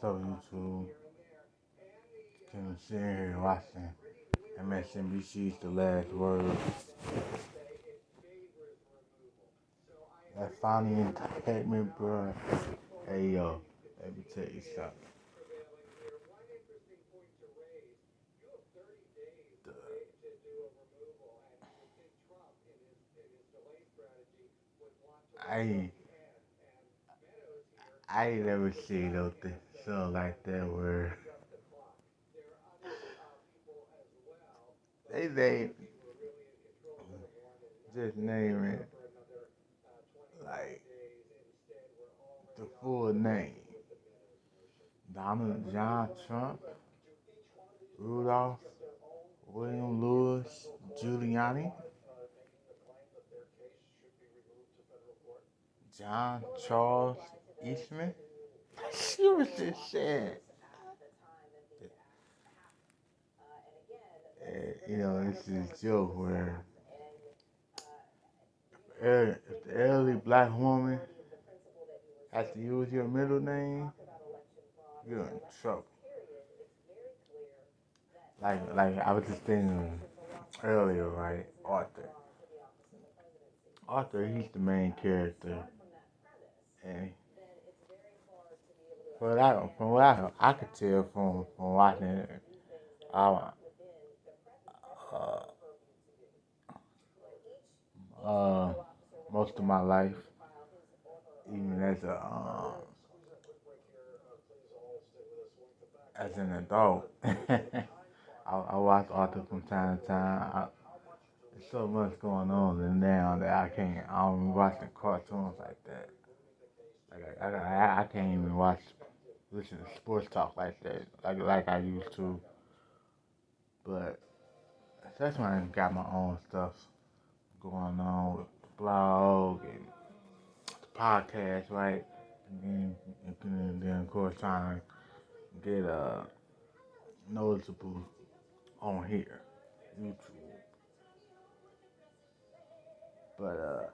So YouTube can sit here watching MSNBC's The Last Word. That Fani indictment, bro. Hey yo, let me tell you something. I I ain't never seen no thing something like that where they just name it like the full name. Donald John Trump, Rudolph, William Lewis, Giuliani, John Charles Eastman. She was just saying, this is a joke where if the elderly black woman has to use your middle name, you're in trouble. Like I was just thinking earlier, right? Arthur, he's the main character, and from what I could tell from watching it, uh, uh, uh, most of my life, even as an adult, I watch Arthur from time to time. There's so much going on now that I don't watch the cartoons like that. Like I can't even listen to sports talk like that, like I used to. But that's when I got my own stuff going on with the blog and the podcast, right? And then of course trying to get noticeable on here, YouTube. But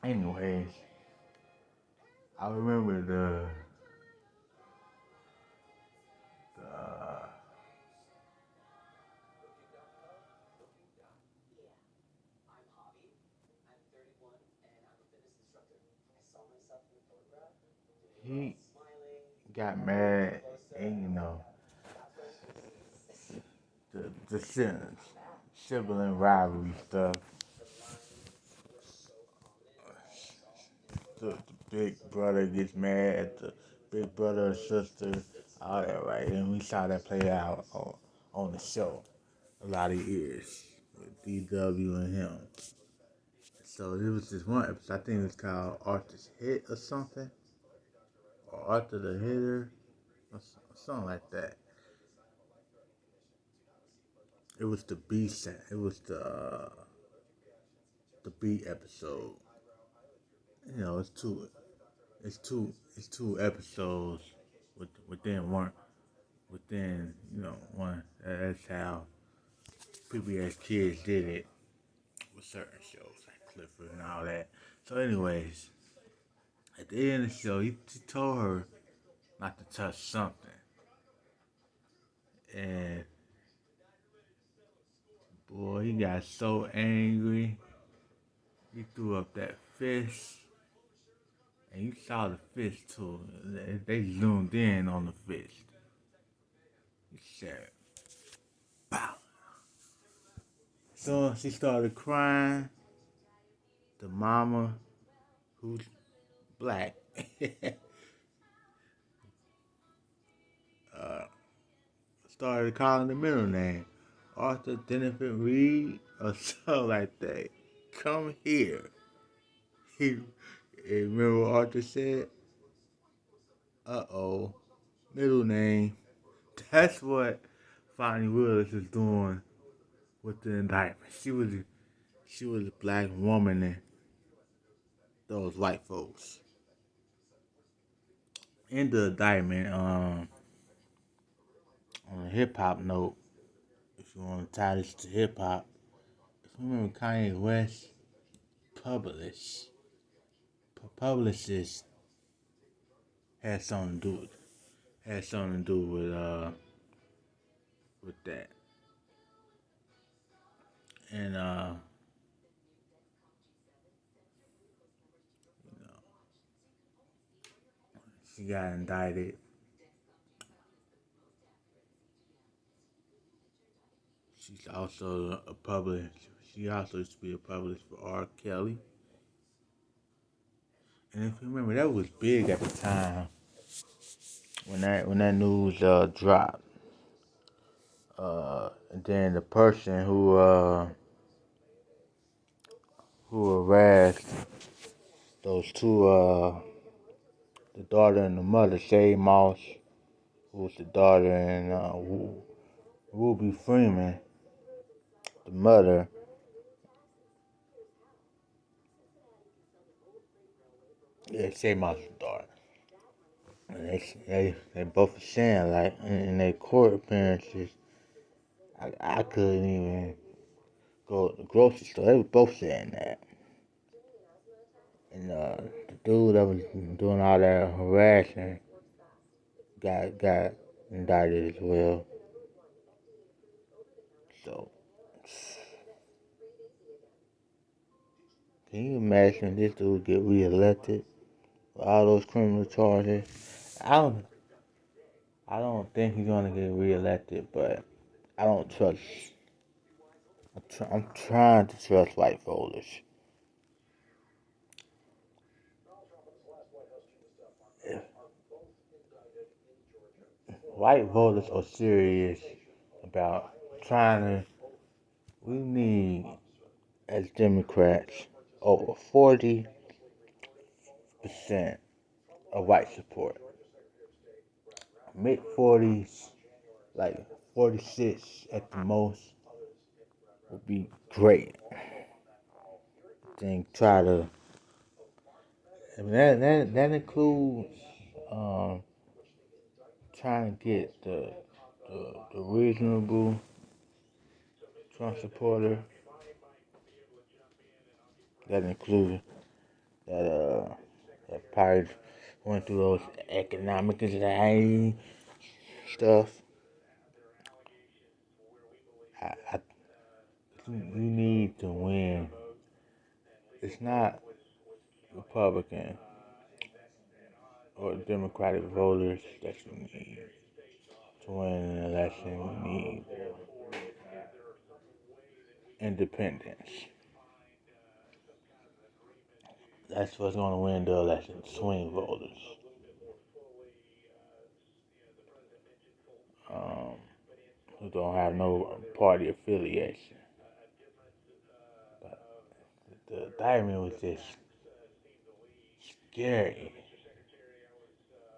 anyways, I remember the he got mad and the sibling rivalry stuff. The big brother gets mad at the big brother or sister, all that, right? And we saw that play out on the show a lot of years with DW and him. So there was this one episode, I think it was called Arthur's Hit or something, or Arthur the Hitter, or something like that. It was the B set. It was the B episode. It's two episodes within one one. That's how people as kids did it with certain shows like Clifford and all that. So, anyways, at the end of the show, he told her not to touch something, and boy, he got so angry. He threw up that fist, and you saw the fist too. They zoomed in on the fist. He said, "Pow." So she started crying. The mama, who's black, uh, started calling the middle name. Arthur Denifant Reed or something like that. Come here. He remember what Arthur said? Uh-oh. Middle name. That's what Fani Willis is doing with the indictment. She was a black woman and those white folks. In the indictment, on a hip hop note, if you want to tie this to hip hop, if you remember Kanye West publicist had something to do with it. had something to do with that. And you know, she got indicted. She's also a published. She also used to be a published for R. Kelly. And if you remember, that was big at the time when that news dropped. And then the person who harassed those two, the daughter and the mother, Shay Moss, who was the daughter, and Ruby Freeman, the mother. Yeah, Shay Moss, the daughter. And they both were saying, like, in their court appearances, I couldn't even go to the grocery store. They were both saying that. And the dude that was doing all that harassing got indicted as well. So, can you imagine this dude get reelected for all those criminal charges? I don't, I don't think he's gonna get reelected, but I don't trust. I'm trying to trust white voters. If white voters are serious about trying to, we need, as Democrats, over 40% of white support. Mid 40s, like 46 at the most, would be great. Then try to, I mean, that includes um, trying to get the reasonable Trump supporter. That includes that probably went through those economic anxiety stuff. I we need to win. It's not Republican or Democratic voters that you need to win an election. We need independence. That's what's going to win the election. Swing voters. Um, who don't have no party affiliation. But the indictment was just scary.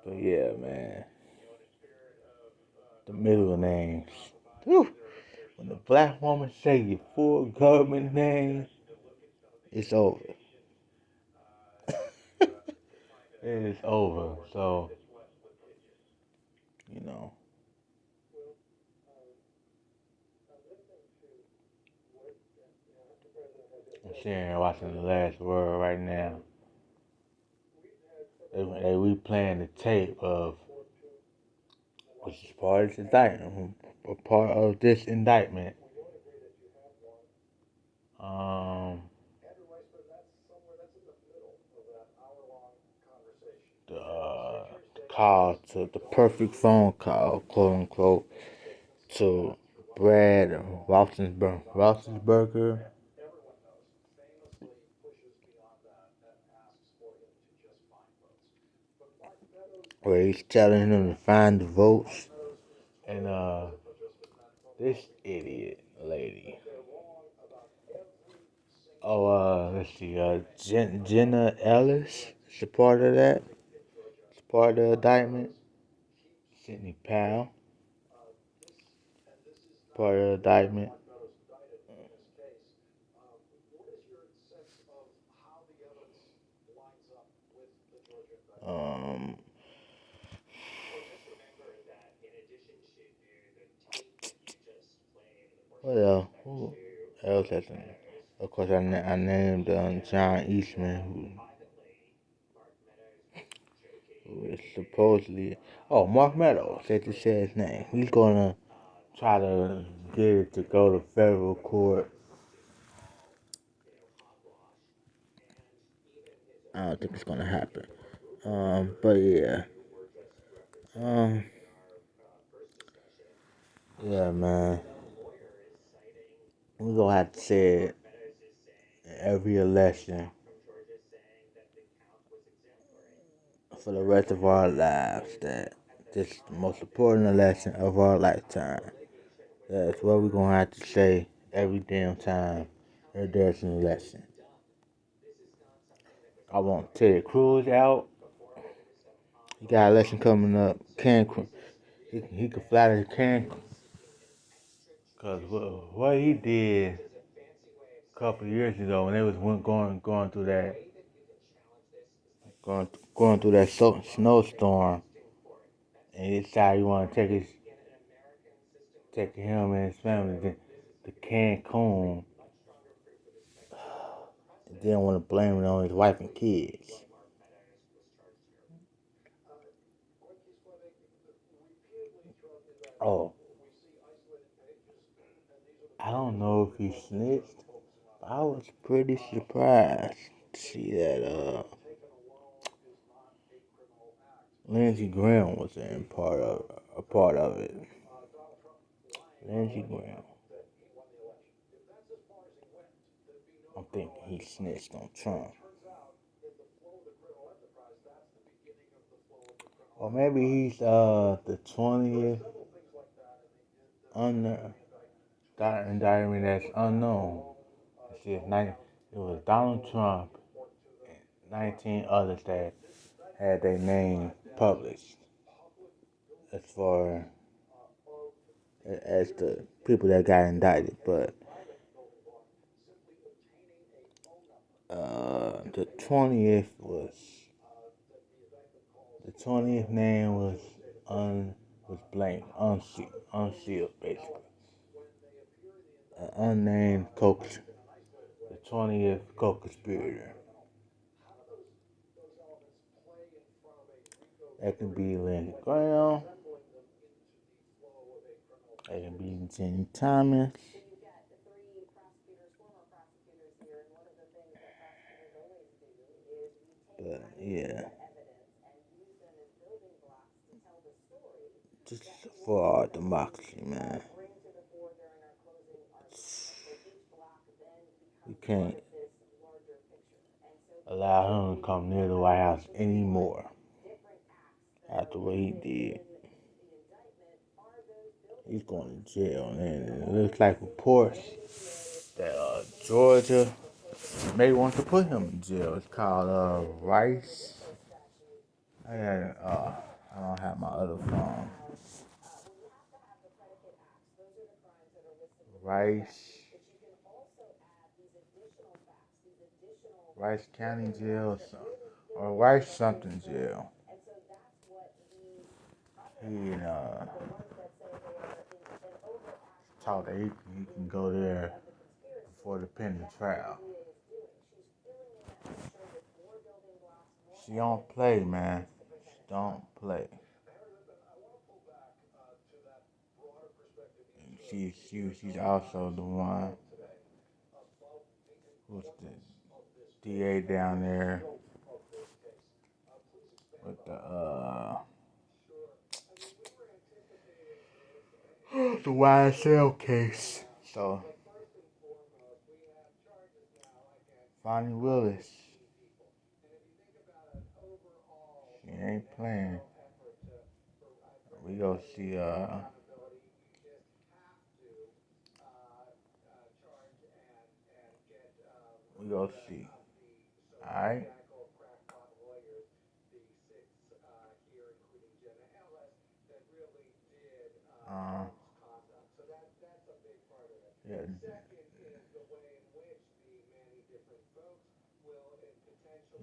But yeah, man. The middle names. Whew. When the black woman say your full government name, it's over. It is over. So, you know, I'm sitting here watching The Last Word right now. They replaying the tape of, which is part of this indictment, a part of this indictment. Um, the call to the perfect phone call, quote unquote, to Brad Roethlisberger, where he's telling him to find the votes, and this idiot lady. Oh, let's see, Jenna Ellis is a part of that. It's part of the indictment. Sidney Powell, part of the indictment. Um, what else? Who else has a name? Of course, I named John Eastman, who is supposedly, oh, Mark Meadows, they just said his name. He's gonna try to get it to go to federal court. I don't think it's gonna happen. But yeah. Um, yeah, man. We gonna have to say it every election for the rest of our lives that this is the most important election of our lifetime. That's what we're gonna have to say every damn time that there's an election. I want Ted Cruz out. He got an election coming up. He could fly to Cancun. Cause what he did a couple of years ago when they was going through that going through that snowstorm, and he decided he want to take him and his family to Cancun. And didn't want to blame it on his wife and kids. Oh, I don't know if he snitched, but I was pretty surprised to see that Lindsey Graham was a part of it. Lindsey Graham. I'm thinking he snitched on Trump. Or maybe he's the 20th indictment that's unknown. It was Donald Trump and 19 others that had their name published as far as the people that got indicted. But the 20th name was blank, unsealed basically. An unnamed the 20th co-conspirator. That could be Lindsey Graham. That could be Jenny Thomas. But yeah, just for our democracy, man. We can't allow him to come near the White House anymore after what he did. He's going to jail, and it looks like reports that Georgia may want to put him in jail. It's called Rice. I don't have my other phone. Rice County Jail, or Rice something jail. He thought that he can go there before the pending trial. She don't play, man. She don't play. She's also the one who's the DA down there with the YSL case. So Fani Willis, she ain't playing. We go see we go see. Alright? Uh, yeah,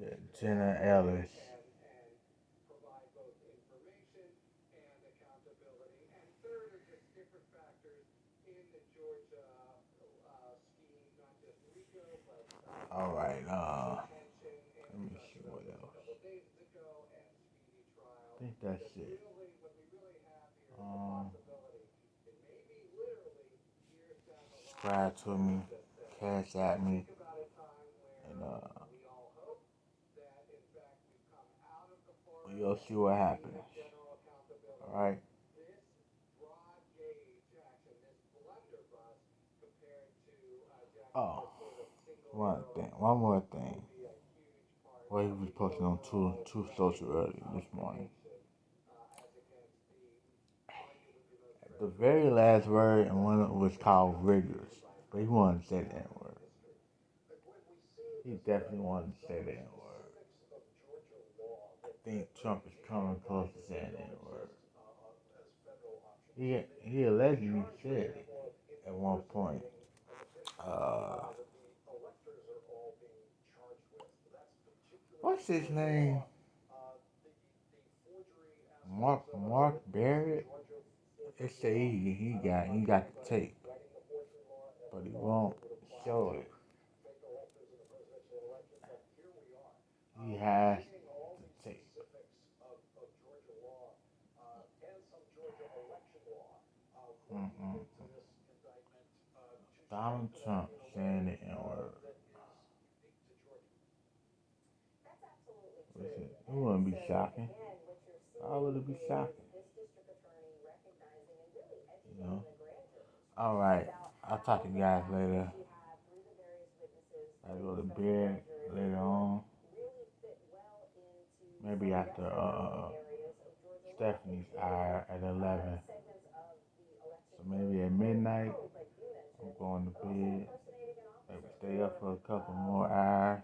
yeah, Jenna Ellis. Alright, let me see what else. think that's it. Um, Subscribe to me, cash at me, and we'll see what happens. All right. Oh, one more thing. What he was posting on two social early this morning. The very last word and one of it was called rigorous, but he wanted to say that word. He definitely wanted to say that word. I think Trump is coming close to saying that word. He allegedly said it at one point. Uh, what's his name? Mark Barrett. They say he got the tape, but he won't show it. He has the tape. Mm-mm. Donald Trump saying the N word. Listen, it wouldn't be shocking. Why would it be shocking? You know? Alright. I'll talk to you guys later. I go to bed later on. Maybe after Stephanie's hour at 11. So maybe at midnight, I'm going to bed. Maybe stay up for a couple more hours.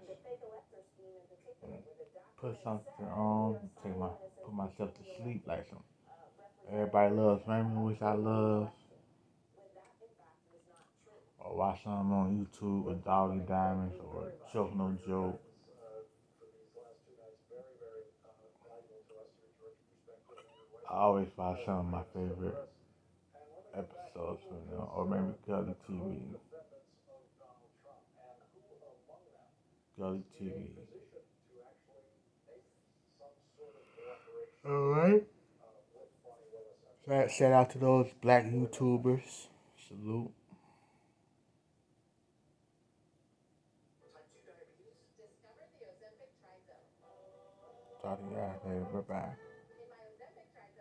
Put something on. Put myself to sleep like some. Everybody loves Raymond, which I love. Or watch something on YouTube with Doggy Diamonds or Choke No Joke. I always watch some of my favorite episodes from them, or maybe Gully TV. Gully TV. Alright. Shout out to those black YouTubers. Salute. Talk to you guys later. Bye bye.